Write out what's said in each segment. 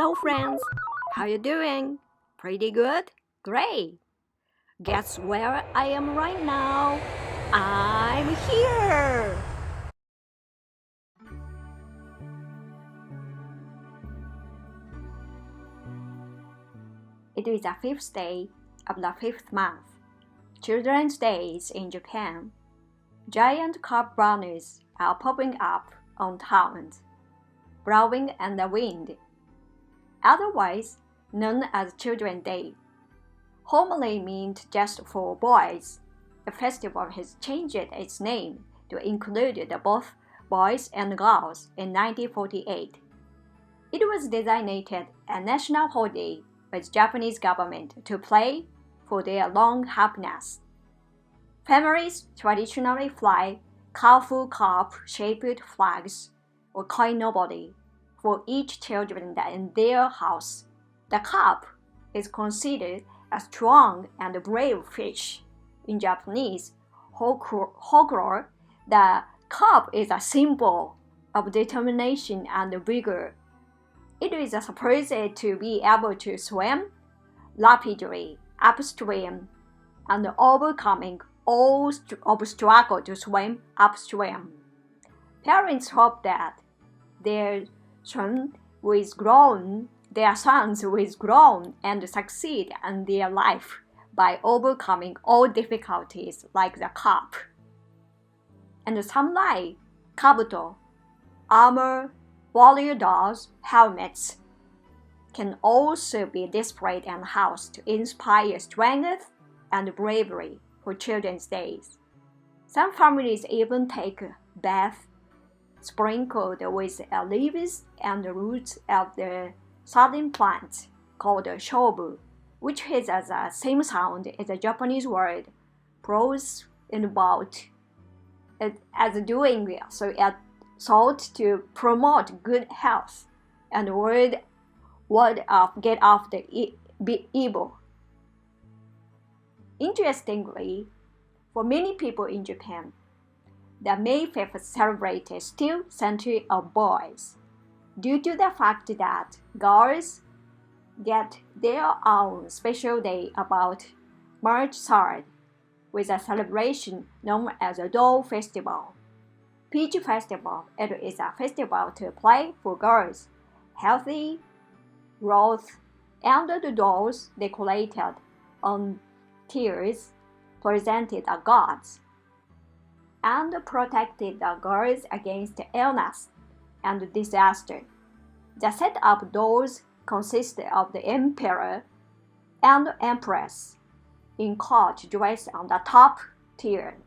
Hello friends, how you doing? Pretty good? Great! Guess where I am right now? I'm here! It is the fifth day of the fifth month, Children's Days in Japan. Giant cup brownies are popping up on towns, blowing in the wind. Otherwise known as Children's Day. Formerly meant just for boys, the festival has changed its name to include both boys and girls in 1948. It was designated a national holiday by the Japanese government to play for their long happiness. Families traditionally fly colorful cup-shaped flags or koinobori for each children in their house. The cup is considered a strong and brave fish. In Japanese folklore, the cup is a symbol of determination and vigor. It is supposed to be able to swim rapidly upstream and overcoming all obstacles to swim upstream. Parents hope that their sons will grow and succeed in their life by overcoming all difficulties like the cup. And some like kabuto, armor, warrior dolls, helmets can also be displayed in the house to inspire strength and bravery for Children's Days. Some families even take a bath sprinkled with leaves and roots of the southern plant called shobu, which has the same sound as the Japanese word pros in about as doing so as thought to promote good health and word of get off the evil. Interestingly, for many people in Japan, the May 5th celebration is still centered on boys, due to the fact that girls get their own special day about March 3rd, with a celebration known as the Doll Festival. Peach Festival, it is a festival to play for girls, healthy growth, and the dolls decorated on tiers presented the gods and protected the girls against illness and disaster. The set of dolls consisted of the emperor and empress in court dressed on the top tier,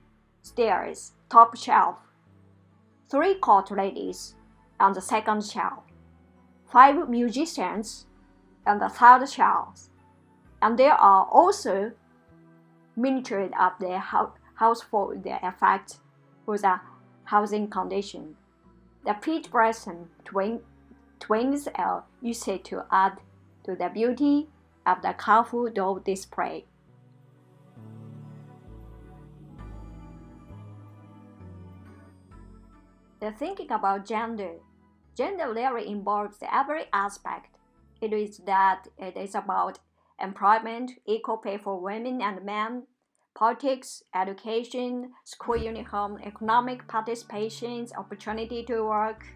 stairs, top shelf, 3 court ladies on the second shelf, 5 musicians on the third shelf, and there are also miniatures of their household effect for the housing condition. The peach blossom twins are used to add to the beauty of the colorful doll display. The thinking about gender really involves every aspect. It is about employment, equal pay for women and men, politics, education, school uniform, economic participation, opportunity to work,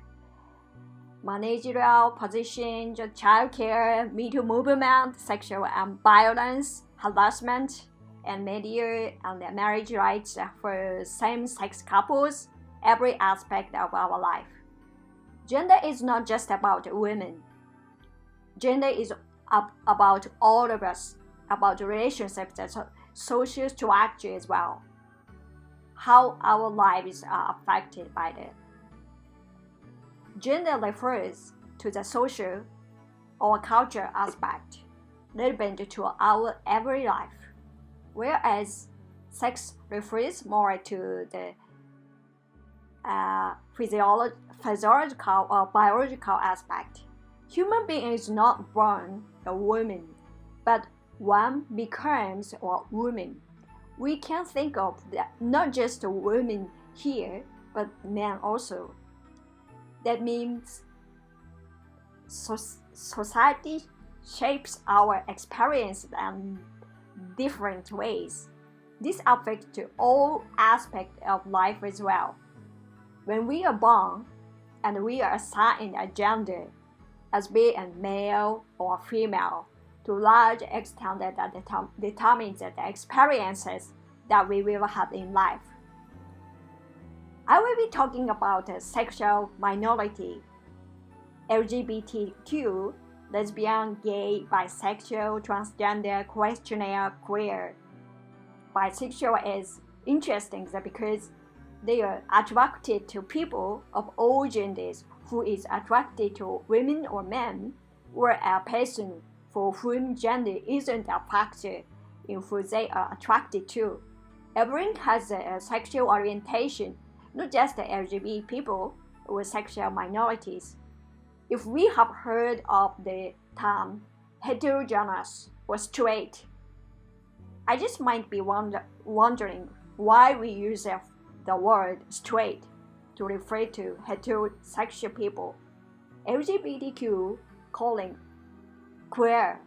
managerial positions, childcare, Me Too movement, sexual violence, harassment, and media and marriage rights for same-sex couples, every aspect of our life. Gender is not just about women. Gender is about all of us, about relationships and social structure as well. How our lives are affected by it. Gender refers to the social or cultural aspect relevant to our everyday life, whereas sex refers more to the physiological or biological aspect. Human being is not born a woman, but one becomes a woman. We can think of not just women here, but men also. That means society shapes our experience in different ways. This affects to all aspects of life as well. When we are born and we are assigned a gender as being male or female, to a large extent that determines the experiences that we will have in life. I will be talking about sexual minority, LGBTQ, lesbian, gay, bisexual, transgender, questionnaire, queer. Bisexual is interesting because they are attracted to people of all genders who is attracted to women or men, or a person for whom gender isn't a factor in who they are attracted to. Everyone has a sexual orientation, not just the LGBT people or sexual minorities. If we have heard of the term heterogeneous or straight, I just might be wondering why we use the word straight to refer to heterosexual people. LGBTQ calling queer.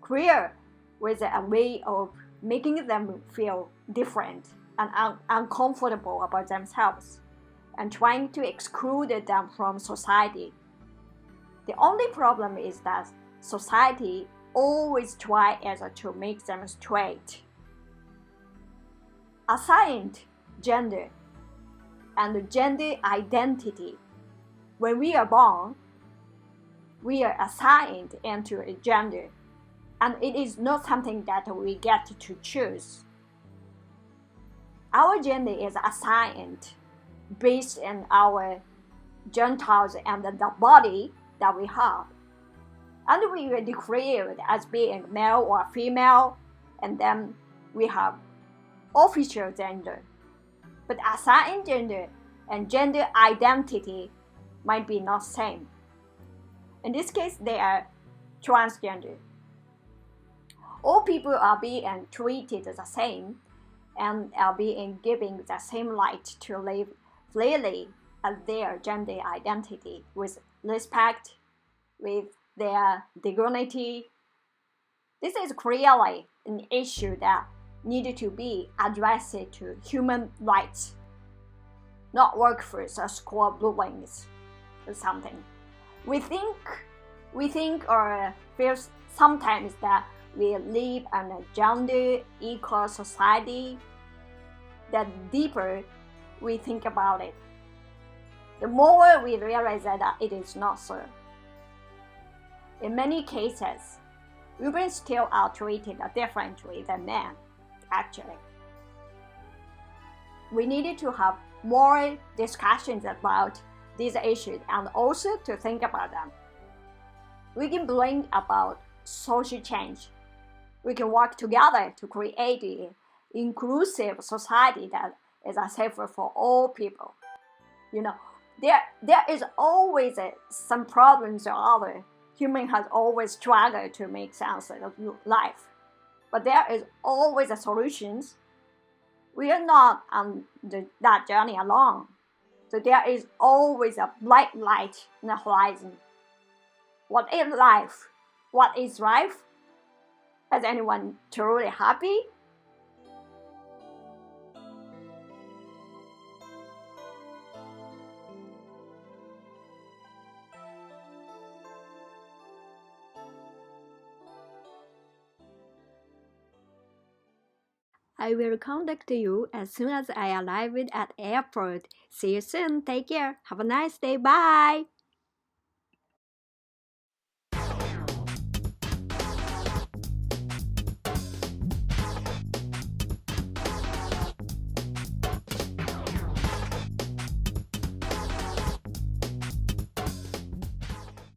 Queer was a way of making them feel different and uncomfortable about themselves and trying to exclude them from society. The only problem is that society always tries to make them straight. Assigned gender and gender identity. When we are born, we are assigned into a gender, and it is not something that we get to choose. Our gender is assigned based on our genitals and the body that we have. And we were declared as being male or female, and then we have official gender. But assigned gender and gender identity might be not same. In this case, they are transgender. All people are being treated the same and are being given the same right to live freely as their gender identity with respect, with their dignity. This is clearly an issue that needed to be addressed to human rights, not workforce or school buildings or something. We think or feel sometimes that we live in a gender equal society. The deeper we think about it, the more we realize that it is not so. In many cases, women still are treated differently than men, actually. We needed to have more discussions about these issues and also to think about them. We can bring about social change. We can work together to create an inclusive society that is safer for all people. There is always some problems or other. Human has always struggled to make sense of life, but there is always a solutions. We are not on that journey alone. So there is always a bright light in the horizon. What is life? What is life? Is anyone truly happy? I will contact you as soon as I arrive at airport. See you soon. Take care. Have a nice day. Bye.